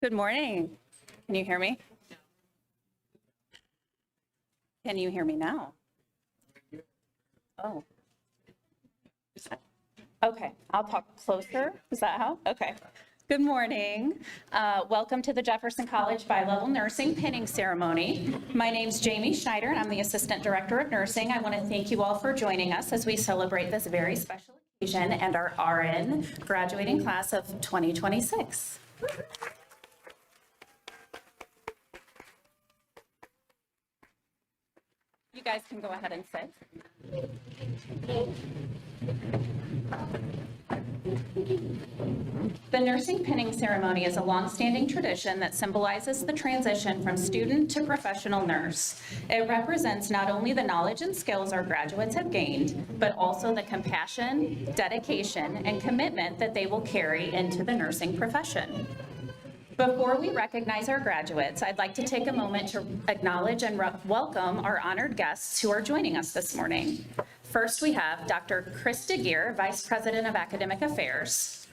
Good morning. Can you hear me? Can you hear me now? Oh. Okay, I'll talk closer. Is that how? Okay. Good morning. Welcome to the Jefferson College Bi-Level Nursing Pinning Ceremony. My name's Jamie Schneider, and I'm the Assistant Director of Nursing. I want to thank you all for joining us as we celebrate this very special occasion and our RN graduating class of 2026. You guys can go ahead and sit. The nursing pinning ceremony is a long-standing tradition that symbolizes the transition from student to professional nurse. It represents not only the knowledge and skills our graduates have gained, but also the compassion, dedication, and commitment that they will carry into the nursing profession. Before we recognize our graduates, I'd like to take a moment to acknowledge and welcome our honored guests who are joining us this morning. First, we have Dr. Krista Geer, Vice President of Academic Affairs.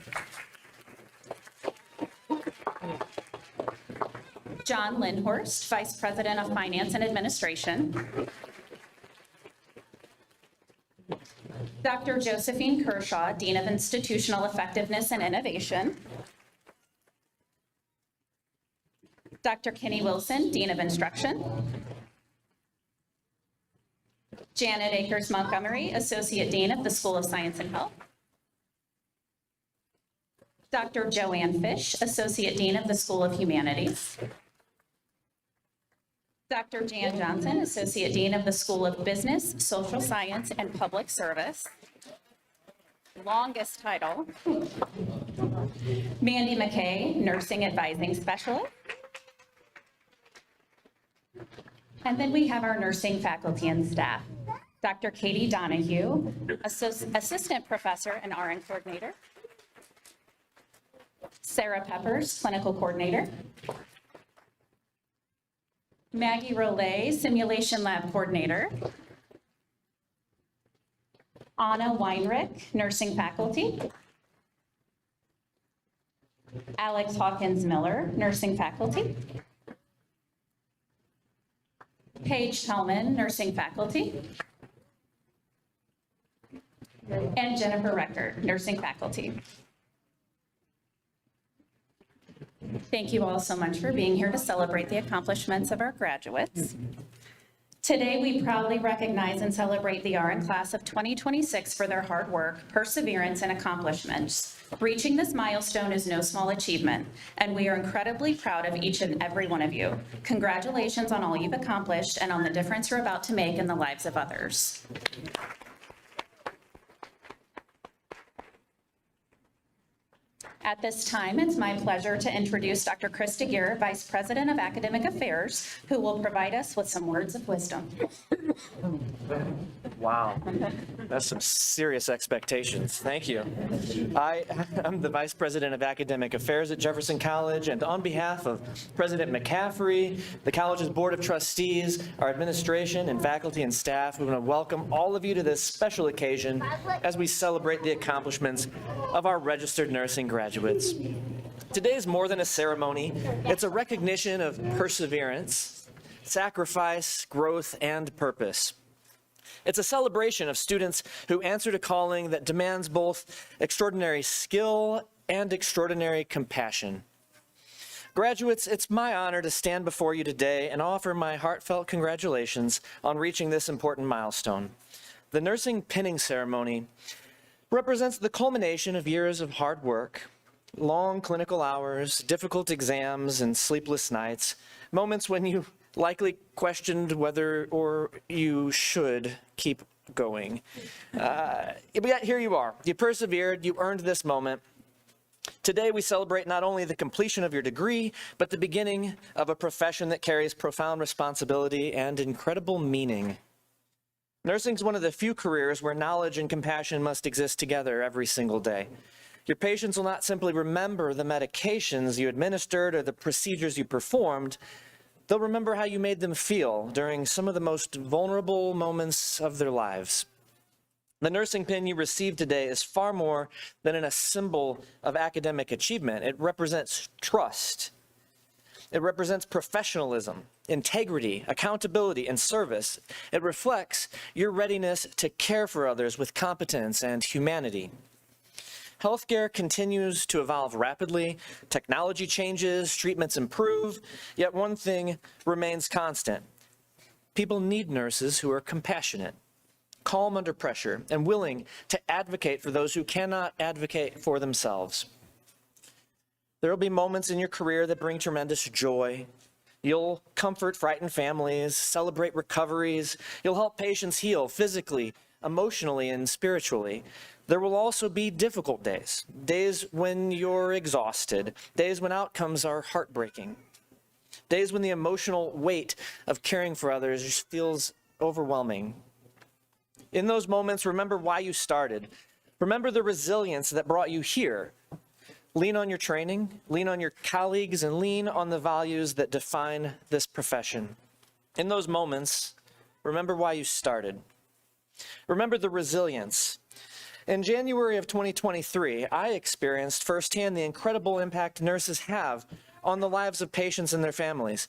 John Lindhorst, Vice President of Finance and Administration. Dr. Josephine Kershaw, Dean of Institutional Effectiveness and Innovation. Dr. Kenny Wilson, Dean of Instruction. Janet Akers Montgomery, Associate Dean of the School of Science and Health. Dr. Joanne Fish, Associate Dean of the School of Humanities. Dr. Jan Johnson, Associate Dean of the School of Business, Social Science, and Public Service. Longest title. Mandy McKay, Nursing Advising Specialist. And then we have our nursing faculty and staff. Dr. Katie Donahue, Assistant Professor and RN Coordinator. Sarah Peppers, Clinical Coordinator. Maggie Rollet, Simulation Lab Coordinator. Anna Weinrich, Nursing Faculty. Alex Hawkins Miller, Nursing Faculty. Paige Hellman, Nursing Faculty. And Jennifer Record, Nursing Faculty. Thank you all so much for being here to celebrate the accomplishments of our graduates. Today, we proudly recognize and celebrate the RN class of 2026 for their hard work, perseverance, and accomplishments. Reaching this milestone is no small achievement, and we are incredibly proud of each and every one of you. Congratulations on all you've accomplished and on the difference you're about to make in the lives of others. At this time, it's my pleasure to introduce Dr. Krista Geer, Vice President of Academic Affairs, who will provide us with some words of wisdom. Wow, that's some serious expectations. Thank you. I'm the Vice President of Academic Affairs at Jefferson College, and on behalf of President McCaffrey, the college's Board of Trustees, our administration and faculty and staff, we want to welcome all of you to this special occasion as we celebrate the accomplishments of our registered nursing graduates. Today is more than a ceremony. It's a recognition of perseverance, sacrifice, growth, and purpose. It's a celebration of students who answered a calling that demands both extraordinary skill and extraordinary compassion. Graduates, it's my honor to stand before you today and offer my heartfelt congratulations on reaching this important milestone. The nursing pinning ceremony represents the culmination of years of hard work, long clinical hours, difficult exams, and sleepless nights, moments when you likely questioned whether or you should keep going. But yet here you are. You persevered, you earned this moment. Today we celebrate not only the completion of your degree, but the beginning of a profession that carries profound responsibility and incredible meaning. Nursing is one of the few careers where knowledge and compassion must exist together every single day. Your patients will not simply remember the medications you administered or the procedures you performed. They'll remember how you made them feel during some of the most vulnerable moments of their lives. The nursing pin you received today is far more than a symbol of academic achievement. It represents trust It represents professionalism, integrity, accountability, and service. It reflects your readiness to care for others with competence and humanity. Healthcare continues to evolve rapidly, technology changes, treatments improve, yet one thing remains constant. People need nurses who are compassionate, calm under pressure, and willing to advocate for those who cannot advocate for themselves. There will be moments in your career that bring tremendous joy. You'll comfort frightened families, celebrate recoveries. You'll help patients heal physically, emotionally, and spiritually. There will also be difficult days, days when you're exhausted, days when outcomes are heartbreaking, days when the emotional weight of caring for others just feels overwhelming. In those moments, remember why you started. Remember the resilience that brought you here. Lean on your training, lean on your colleagues, and lean on the values that define this profession. In those moments, remember why you started. Remember the resilience. In January of 2023, I experienced firsthand the incredible impact nurses have on the lives of patients and their families.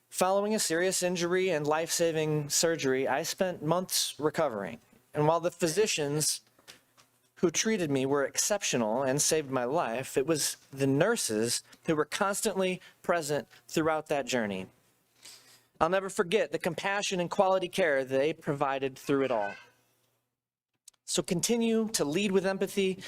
Following a serious injury and life-saving surgery, I spent months recovering. And while the physicians who treated me were exceptional and saved my life, it was the nurses who were constantly present throughout that journey. I'll never forget the compassion and quality care they provided through it all. So continue to lead with empathy.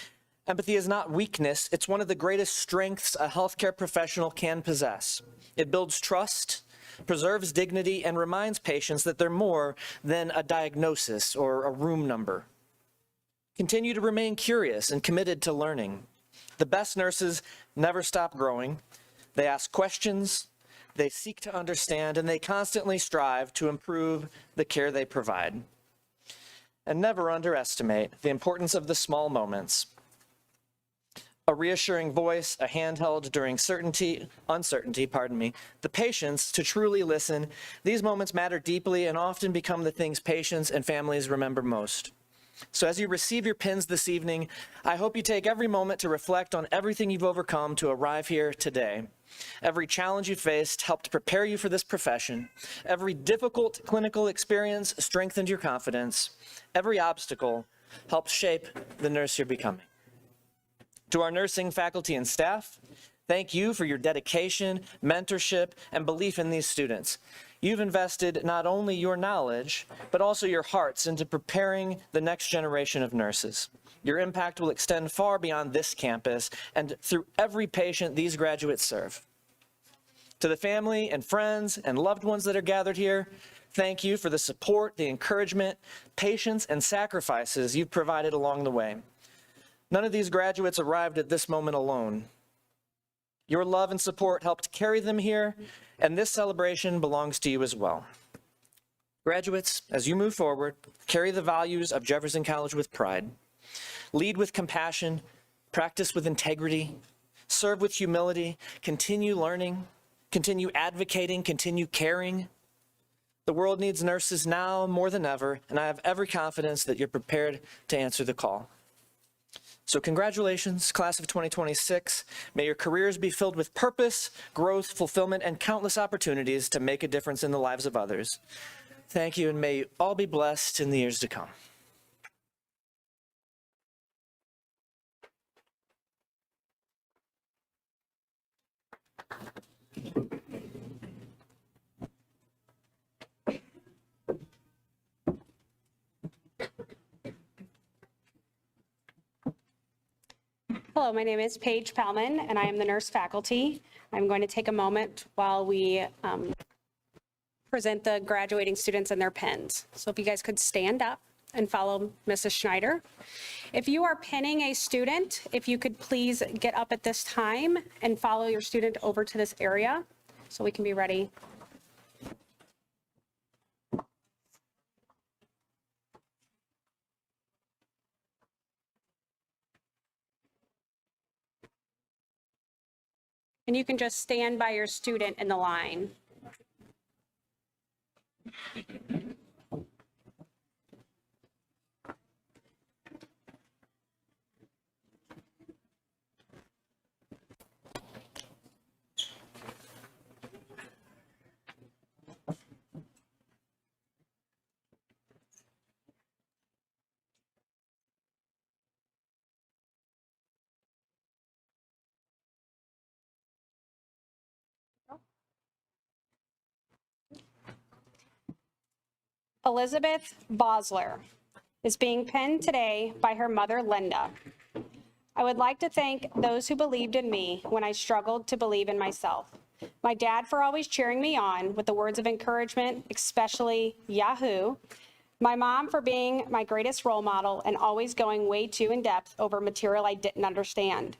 Empathy is not weakness. It's one of the greatest strengths a healthcare professional can possess. It builds trust, preserves dignity, and reminds patients that they're more than a diagnosis or a room number. Continue to remain curious and committed to learning. The best nurses never stop growing. They ask questions, they seek to understand, and they constantly strive to improve the care they provide. And never underestimate the importance of the small moments. A reassuring voice, a hand held during uncertainty, the patience to truly listen. These moments matter deeply and often become the things patients and families remember most. So as you receive your pins this evening, I hope you take every moment to reflect on everything you've overcome to arrive here today. Every challenge you faced helped prepare you for this profession. Every difficult clinical experience strengthened your confidence. Every obstacle helped shape the nurse you're becoming. To our nursing faculty and staff, thank you for your dedication, mentorship, and belief in these students. You've invested not only your knowledge, but also your hearts into preparing the next generation of nurses. Your impact will extend far beyond this campus and through every patient these graduates serve. To the family and friends and loved ones that are gathered here, thank you for the support, the encouragement, patience, and sacrifices you've provided along the way. None of these graduates arrived at this moment alone. Your love and support helped carry them here, and this celebration belongs to you as well. Graduates, as you move forward, carry the values of Jefferson College with pride. Lead with compassion, practice with integrity, serve with humility, continue learning, continue advocating, continue caring. The world needs nurses now more than ever, and I have every confidence that you're prepared to answer the call. So congratulations, class of 2026. May your careers be filled with purpose, growth, fulfillment, and countless opportunities to make a difference in the lives of others. Thank you, and may you all be blessed in the years to come. Hello, my name is Paige Palman, and I am the nurse faculty. I'm going to take a moment while we present the graduating students and their pins. So if you guys could stand up and follow Mrs. Schneider. If you are pinning a student, if you could please get up at this time and follow your student over to this area so we can be ready. And you can just stand by your student in the line. Elizabeth Bosler is being penned today by her mother, Linda. I would like to thank those who believed in me when I struggled to believe in myself. My dad for always cheering me on with the words of encouragement, especially Yahoo. My mom for being my greatest role model and always going way too in depth over material I didn't understand.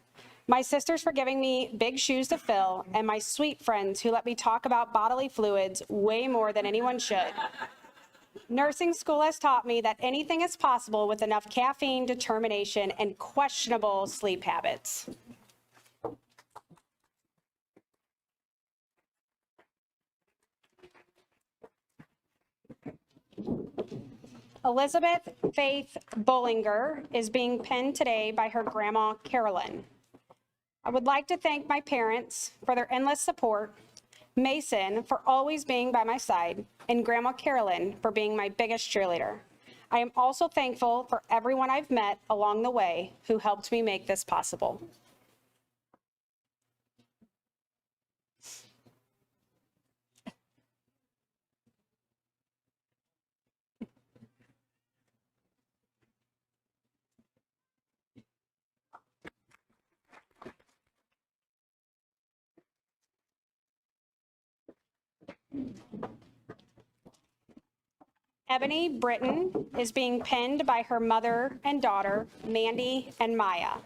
My sisters for giving me big shoes to fill, and my sweet friends who let me talk about bodily fluids way more than anyone should. Nursing school has taught me that anything is possible with enough caffeine, determination, and questionable sleep habits. Elizabeth Faith Bollinger is being penned today by her grandma, Carolyn. I would like to thank my parents for their endless support, Mason for always being by my side, and Grandma Carolyn for being my biggest cheerleader. I am also thankful for everyone I've met along the way who helped me make this possible. Ebony Britton is being penned by her mother and daughter, Mandy and Maya.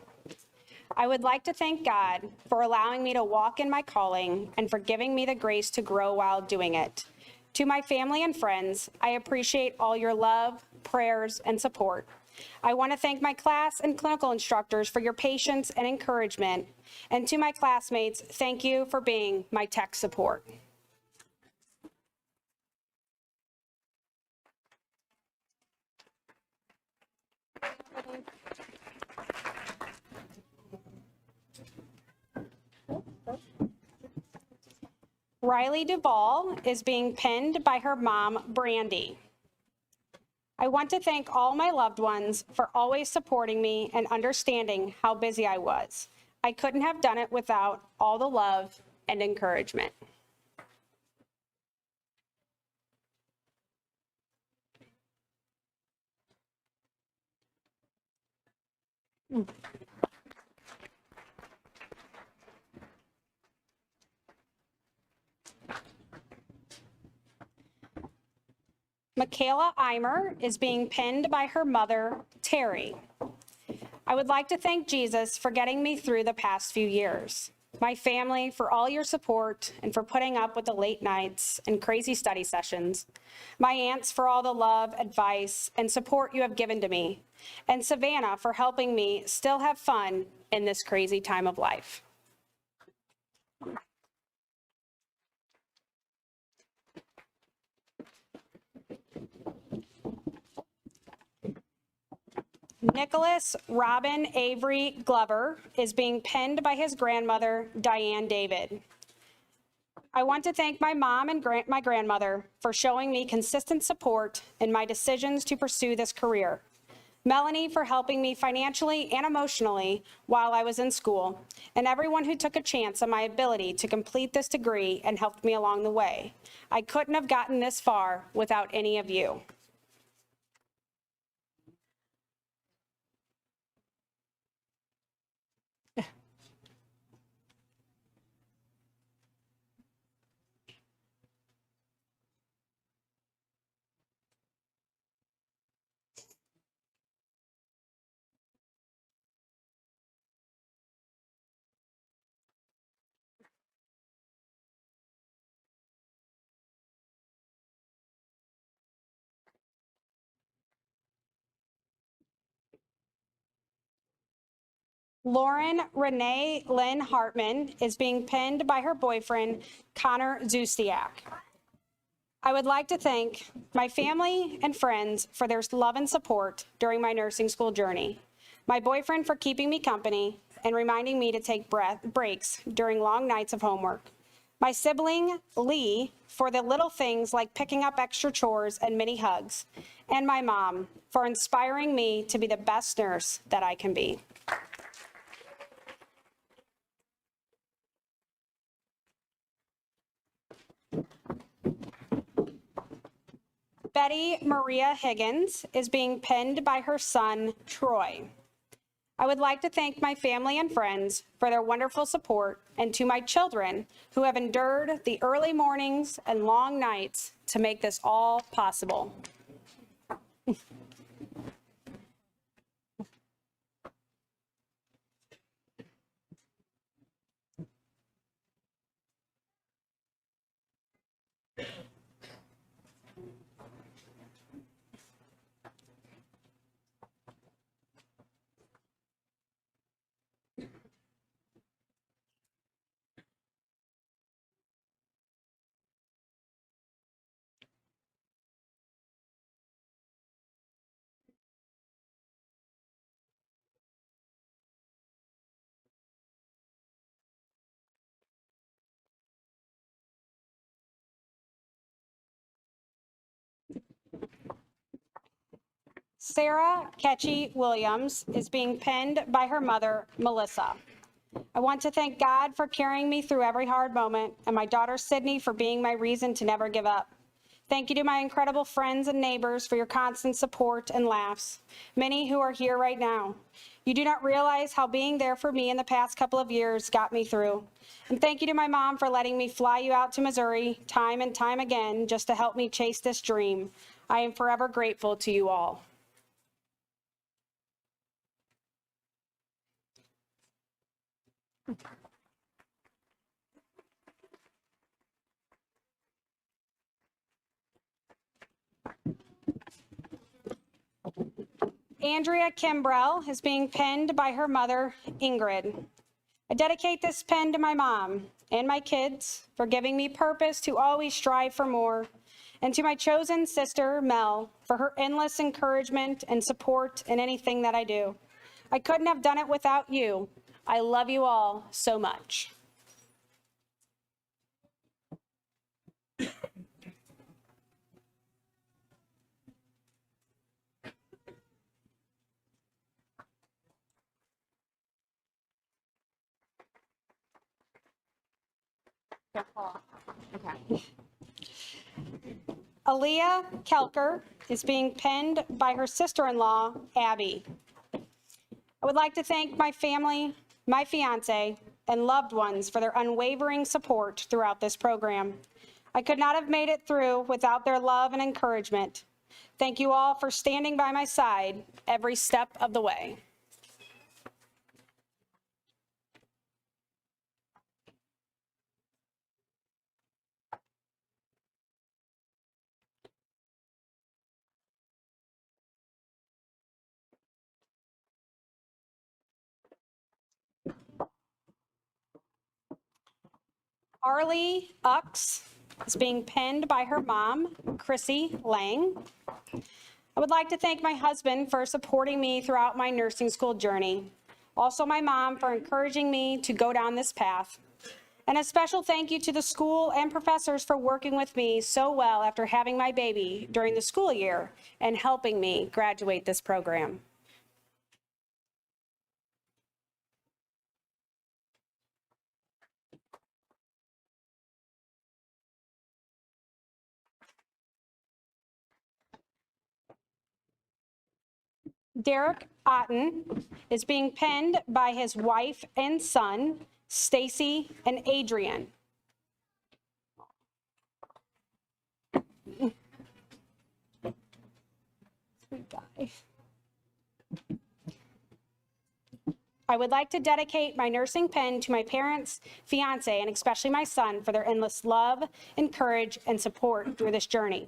I would like to thank God for allowing me to walk in my calling and for giving me the grace to grow while doing it. To my family and friends, I appreciate all your love, prayers, and support. I want to thank my class and clinical instructors for your patience and encouragement. And to my classmates, thank you for being my tech support. Riley Duvall is being penned by her mom, Brandy. I want to thank all my loved ones for always supporting me and understanding how busy I was. I couldn't have done it without all the love and encouragement. Michaela Eimer is being penned by her mother, Terry. I would like to thank Jesus for getting me through the past few years, my family for all your support and for putting up with the late nights and crazy study sessions, my aunts for all the love, advice, and support you have given to me, and Savannah for helping me still have fun in this crazy time of life. Nicholas Robin Avery Glover is being penned by his grandmother, Diane David. I want to thank my mom and my grandmother for showing me consistent support in my decisions to pursue this career. Melanie for helping me financially and emotionally while I was in school, and everyone who took a chance on my ability to complete this degree and helped me along the way. I couldn't have gotten this far without any of you. Lauren Renee Lynn Hartman is being pinned by her boyfriend, Connor Zustiak. I would like to thank my family and friends for their love and support during my nursing school journey, my boyfriend for keeping me company and reminding me to take breaks during long nights of homework, my sibling, Lee, for the little things like picking up extra chores and mini hugs, and my mom for inspiring me to be the best nurse that I can be. Betty Maria Higgins is being penned by her son, Troy. I would like to thank my family and friends for their wonderful support, and to my children who have endured the early mornings and long nights to make this all possible. Sarah Ketchy Williams is being penned by her mother, Melissa. I want to thank God for carrying me through every hard moment, and my daughter Sydney for being my reason to never give up. Thank you to my incredible friends and neighbors for your constant support and laughs, many who are here right now. You do not realize how being there for me in the past couple of years got me through. And thank you to my mom for letting me fly you out to Missouri time and time again just to help me chase this dream. I am forever grateful to you all. Andrea Kimbrell is being penned by her mother, Ingrid. I dedicate this pen to my mom and my kids for giving me purpose to always strive for more, and to my chosen sister, Mel, for her endless encouragement and support in anything that I do. I couldn't have done it without you. I love you all so much. Okay. Aaliyah Kelker is being penned by her sister-in-law, Abby. I would like to thank my family, my fiance, and loved ones for their unwavering support throughout this program. I could not have made it through without their love and encouragement. Thank you all for standing by my side every step of the way. Arlie Ux is being penned by her mom, Chrissy Lang. I would like to thank my husband for supporting me throughout my nursing school journey. Also my mom for encouraging me to go down this path. And a special thank you to the school and professors for working with me so well after having my baby during the school year and helping me graduate this program. Derek Otten is being penned by his wife and son, Stacy and Adrian. Sweet guy. I would like to dedicate my nursing pen to my parents, fiance, and especially my son for their endless love, encourage, and support through this journey.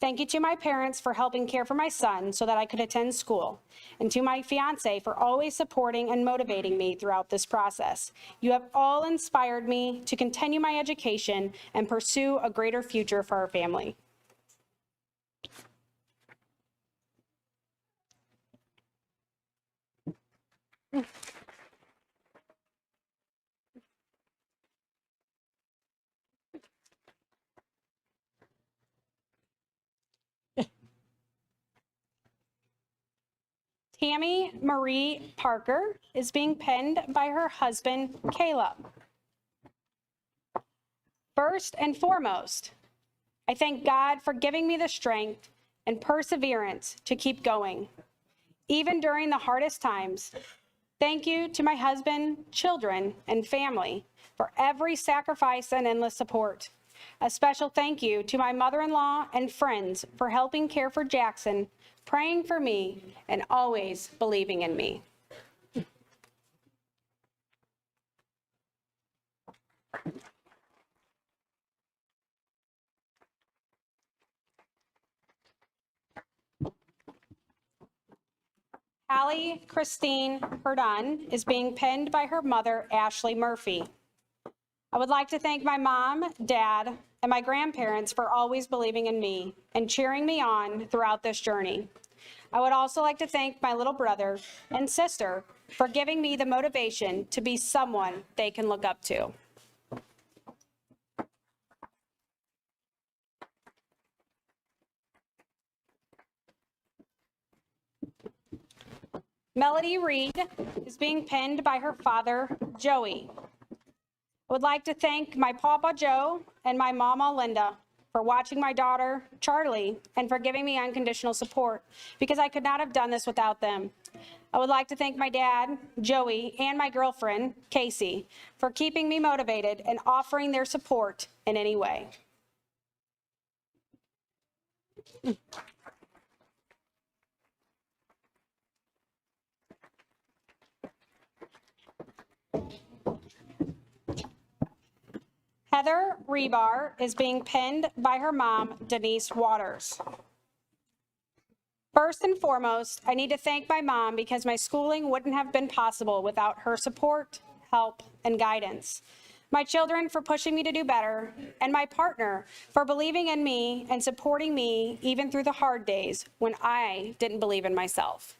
Thank you to my parents for helping care for my son so that I could attend school, and to my fiance for always supporting and motivating me throughout this process. You have all inspired me to continue my education and pursue a greater future for our family. Tammy Marie Parker is being penned by her husband, Caleb. First and foremost, I thank God for giving me the strength and perseverance to keep going, even during the hardest times. Thank you to my husband, children, and family for every sacrifice and endless support. A special thank you to my mother-in-law and friends for helping care for Jackson, praying for me, and always believing in me. Allie Christine Herdon is being penned by her mother, Ashley Murphy. I would like to thank my mom, dad, and my grandparents for always believing in me and cheering me on throughout this journey. I would also like to thank my little brother and sister for giving me the motivation to be someone they can look up to. Melody Reed is being penned by her father, Joey. I would like to thank my Papa Joe and my Mama Linda for watching my daughter, Charlie, and for giving me unconditional support, because I could not have done this without them. I would like to thank my dad, Joey, and my girlfriend, Casey, for keeping me motivated and offering their support in any way. Heather Rebar is being penned by her mom, Denise Waters. First and foremost, I need to thank my mom because my schooling wouldn't have been possible without her support, help, and guidance. My children for pushing me to do better, and my partner for believing in me and supporting me even through the hard days when I didn't believe in myself.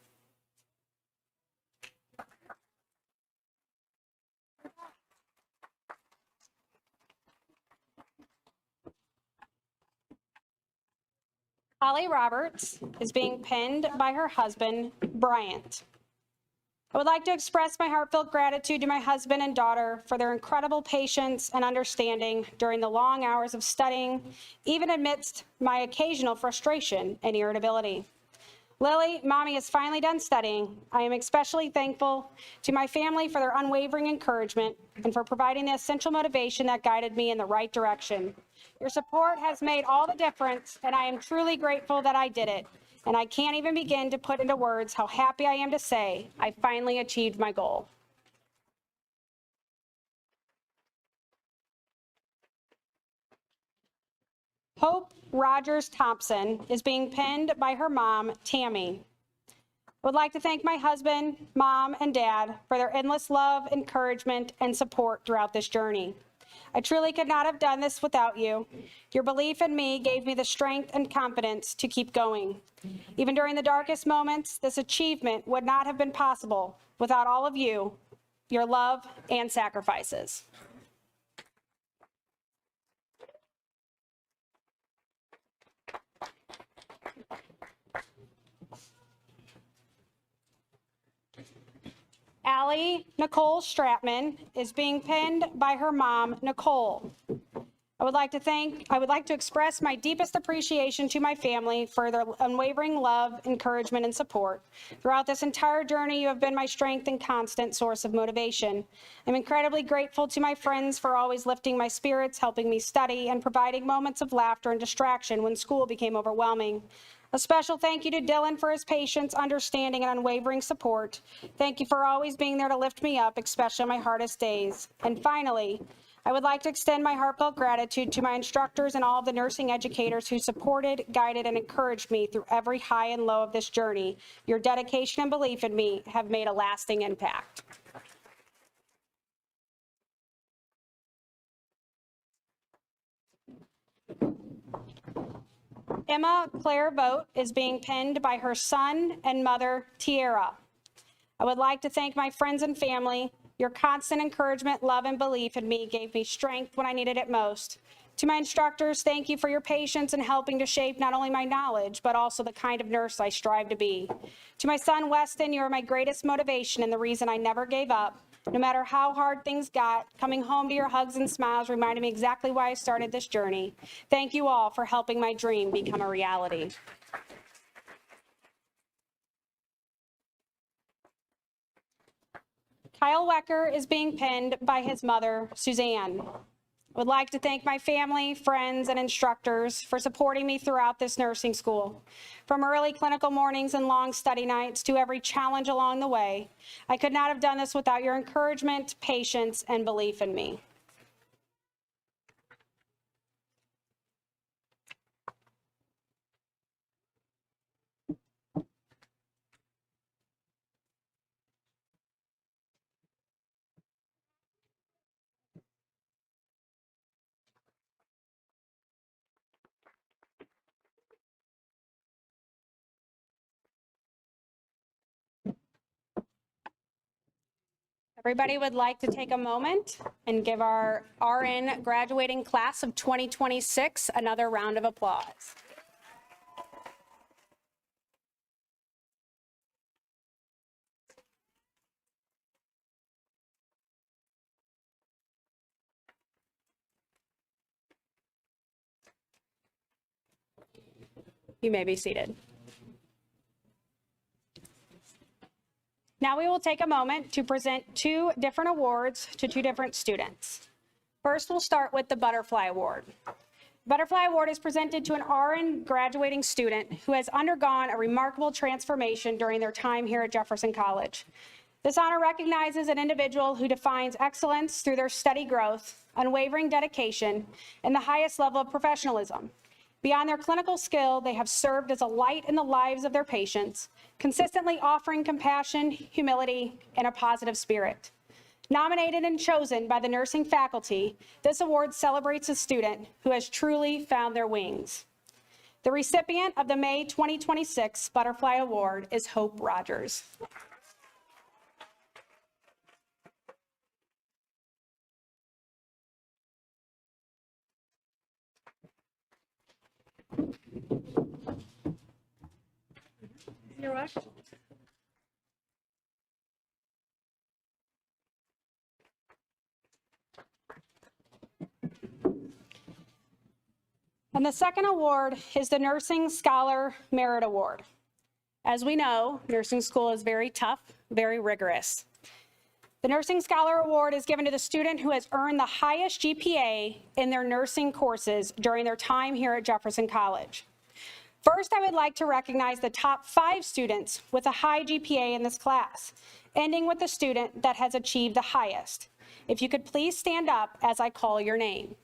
Holly Roberts is being penned by her husband, Bryant. I would like to express my heartfelt gratitude to my husband and daughter for their incredible patience and understanding during the long hours of studying, even amidst my occasional frustration and irritability. Lily, Mommy is finally done studying. I am especially thankful to my family for their unwavering encouragement and for providing the essential motivation that guided me in the right direction. Your support has made all the difference, and I am truly grateful that I did it. And I can't even begin to put into words how happy I am to say I finally achieved my goal. Hope Rogers Thompson is being penned by her mom, Tammy. I would like to thank my husband, mom, and dad for their endless love, encouragement, and support throughout this journey. I truly could not have done this without you. Your belief in me gave me the strength and confidence to keep going. Even during the darkest moments, this achievement would not have been possible without all of you, your love, and sacrifices. Allie Nicole Stratman is being penned by her mom, Nicole. I would like to express my deepest appreciation to my family for their unwavering love, encouragement, and support. Throughout this entire journey, you have been my strength and constant source of motivation. I'm incredibly grateful to my friends for always lifting my spirits, helping me study, and providing moments of laughter and distraction when school became overwhelming. A special thank you to Dylan for his patience, understanding, and unwavering support. Thank you for always being there to lift me up, especially on my hardest days. And finally, I would like to extend my heartfelt gratitude to my instructors and all of the nursing educators who supported, guided, and encouraged me through every high and low of this journey. Your dedication and belief in me have made a lasting impact. Emma Claire Vogt is being penned by her son and mother, Tiara. I would like to thank my friends and family. Your constant encouragement, love, and belief in me gave me strength when I needed it most. To my instructors, thank you for your patience in helping to shape not only my knowledge, but also the kind of nurse I strive to be. To my son, Weston, you are my greatest motivation and the reason I never gave up. No matter how hard things got, coming home to your hugs and smiles reminded me exactly why I started this journey. Thank you all for helping my dream become a reality. Kyle Wecker is being pinned by his mother, Suzanne. I would like to thank my family, friends, and instructors for supporting me throughout this nursing school. From early clinical mornings and long study nights to every challenge along the way, I could not have done this without your encouragement, patience, and belief in me. Everybody would like to take a moment and give our RN graduating class of 2026 another round of applause. You may be seated. Now we will take a moment to present two different awards to two different students. First, we'll start with the Butterfly Award. Butterfly Award is presented to an RN graduating student who has undergone a remarkable transformation during their time here at Jefferson College. This honor recognizes an individual who defines excellence through their steady growth, unwavering dedication, and the highest level of professionalism. Beyond their clinical skill, they have served as a light in the lives of their patients, consistently offering compassion, humility, and a positive spirit. Nominated and chosen by the nursing faculty, this award celebrates a student who has truly found their wings. The recipient of the May 2026 Butterfly Award is Hope Rogers. You're welcome. And the second award is the Nursing Scholar Merit Award. As we know, nursing school is very tough, very rigorous. The Nursing Scholar Award is given to the student who has earned the highest GPA in their nursing courses during their time here at Jefferson College. First, I would like to recognize the top 5 students with a high GPA in this class, ending with the student that has achieved the highest. If you could please stand up as I call your name.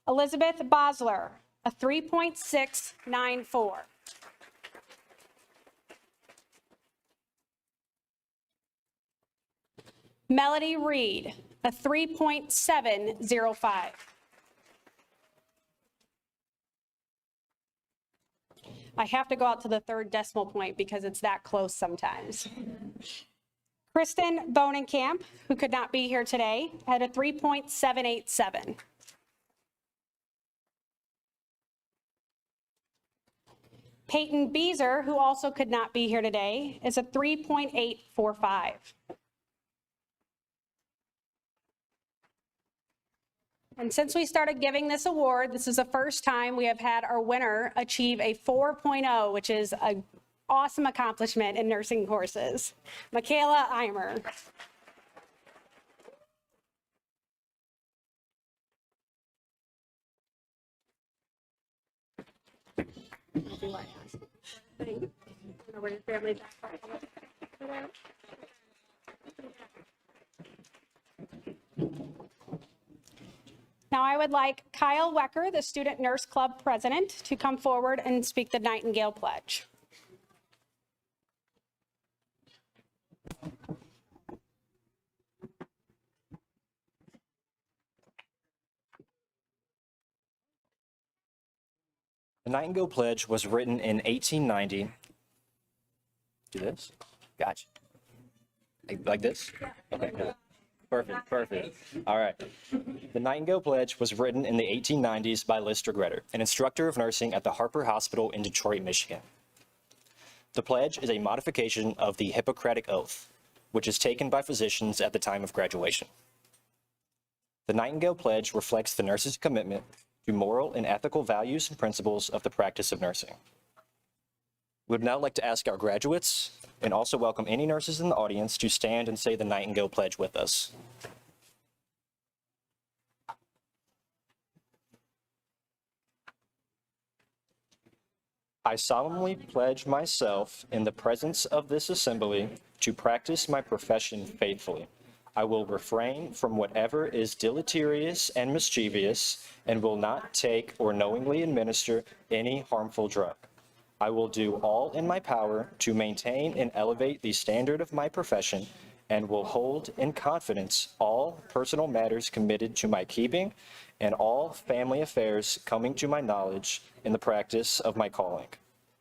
Elizabeth Bosler, a 3.694. Melody Reed, a 3.705. I have to go out to the third decimal point because it's that close sometimes. Kristen Bonenkamp, who could not be here today, had a 3.787. Peyton Beezer, who also could not be here today, is a 3.845. And since we started giving this award, this is the first time we have had our winner achieve a 4.0, which is an awesome accomplishment in nursing courses. Michaela Eimer. Now I would like Kyle Wecker, the Student Nurse Club President, to come forward and speak the Nightingale Pledge. The Nightingale Pledge was written in 1890. Do this? Gotcha. Like this? Okay, cool. Perfect. All right. The Nightingale Pledge was written in the 1890s by Lister Gretter, an instructor of nursing at the Harper Hospital in Detroit, Michigan. The pledge is a modification of the Hippocratic Oath, which is taken by physicians at the time of graduation. The Nightingale Pledge reflects the nurse's commitment to moral and ethical values and principles of the practice of nursing. We would now like to ask our graduates and also welcome any nurses in the audience to stand and say the Nightingale Pledge with us. I solemnly pledge myself in the presence of this assembly to practice my profession faithfully. I will refrain from whatever is deleterious and mischievous and will not take or knowingly administer any harmful drug. I will do all in my power to maintain and elevate the standard of my profession and will hold in confidence all personal matters committed to my keeping and all family affairs coming to my knowledge in the practice of my calling.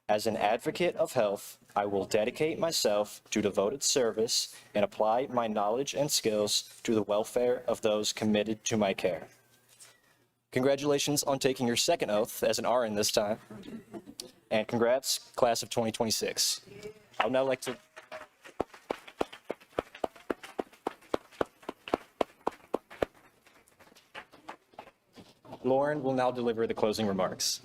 As an advocate of health, I will dedicate myself to devoted service and apply my knowledge and skills to the welfare of those committed to my care. Congratulations on taking your second oath as an RN this time. And congrats, class of 2026. I would now like to Lauren will now deliver the closing remarks.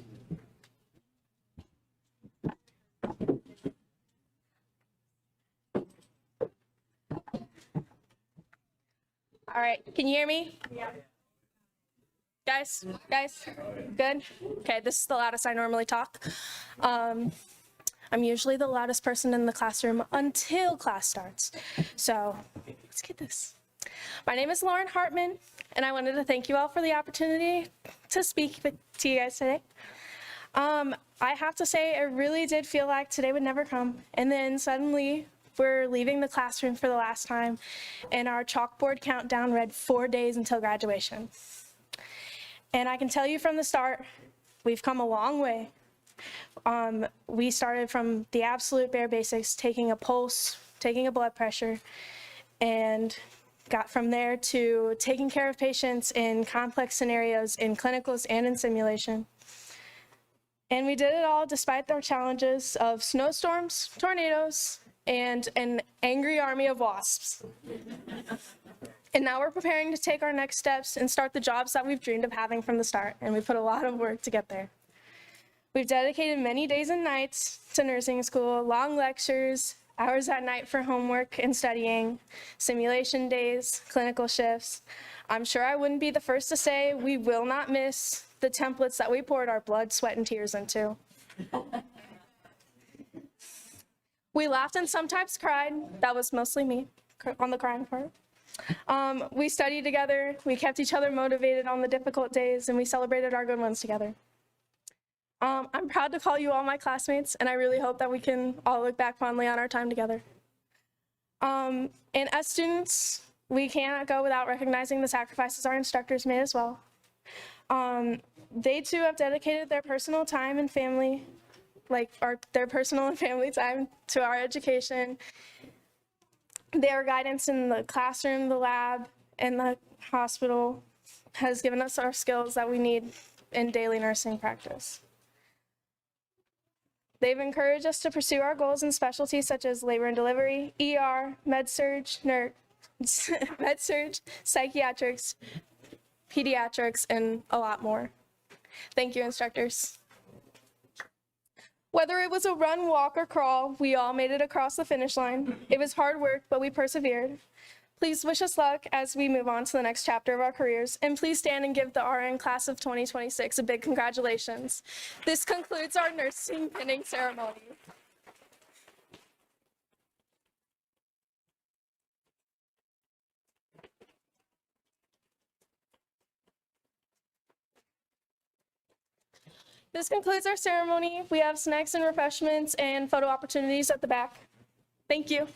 All right, can you hear me? Yeah. Guys, good? Okay, this is the loudest I normally talk. I'm usually the loudest person in the classroom until class starts. So let's get this. My name is Lauren Hartman, and I wanted to thank you all for the opportunity to speak to you guys today. I have to say, it really did feel like today would never come. And then suddenly, we're leaving the classroom for the last time, and our chalkboard countdown read 4 days until graduation. And I can tell you from the start, we've come a long way. We started from the absolute bare basics, taking a pulse, taking a blood pressure, and got from there to taking care of patients in complex scenarios in clinicals and in simulation. And we did it all despite our challenges of snowstorms, tornadoes, and an angry army of wasps. And now we're preparing to take our next steps and start the jobs that we've dreamed of having from the start, and we put a lot of work to get there. We've dedicated many days and nights to nursing school, long lectures, hours at night for homework and studying, simulation days, clinical shifts. I'm sure I wouldn't be the first to say we will not miss the templates that we poured our blood, sweat, and tears into. We laughed and sometimes cried. That was mostly me on the crying part. We studied together, we kept each other motivated on the difficult days, and we celebrated our good ones together. I'm proud to call you all my classmates, and I really hope that we can all look back fondly on our time together. And as students, we cannot go without recognizing the sacrifices our instructors made as well. They too have dedicated their personal time and family, their personal and family time to our education. Their guidance in the classroom, the lab, and the hospital has given us our skills that we need in daily nursing practice. They've encouraged us to pursue our goals in specialties such as labor and delivery, ER, med-surg, med-surg, psychiatrics, pediatrics, and a lot more. Thank you, instructors. Whether it was a run, walk, or crawl, we all made it across the finish line. It was hard work, but we persevered. Please wish us luck as we move on to the next chapter of our careers, and please stand and give the RN class of 2026 a big congratulations. This concludes our nursing pinning ceremony. This concludes our ceremony. We have snacks and refreshments and photo opportunities at the back. Thank you.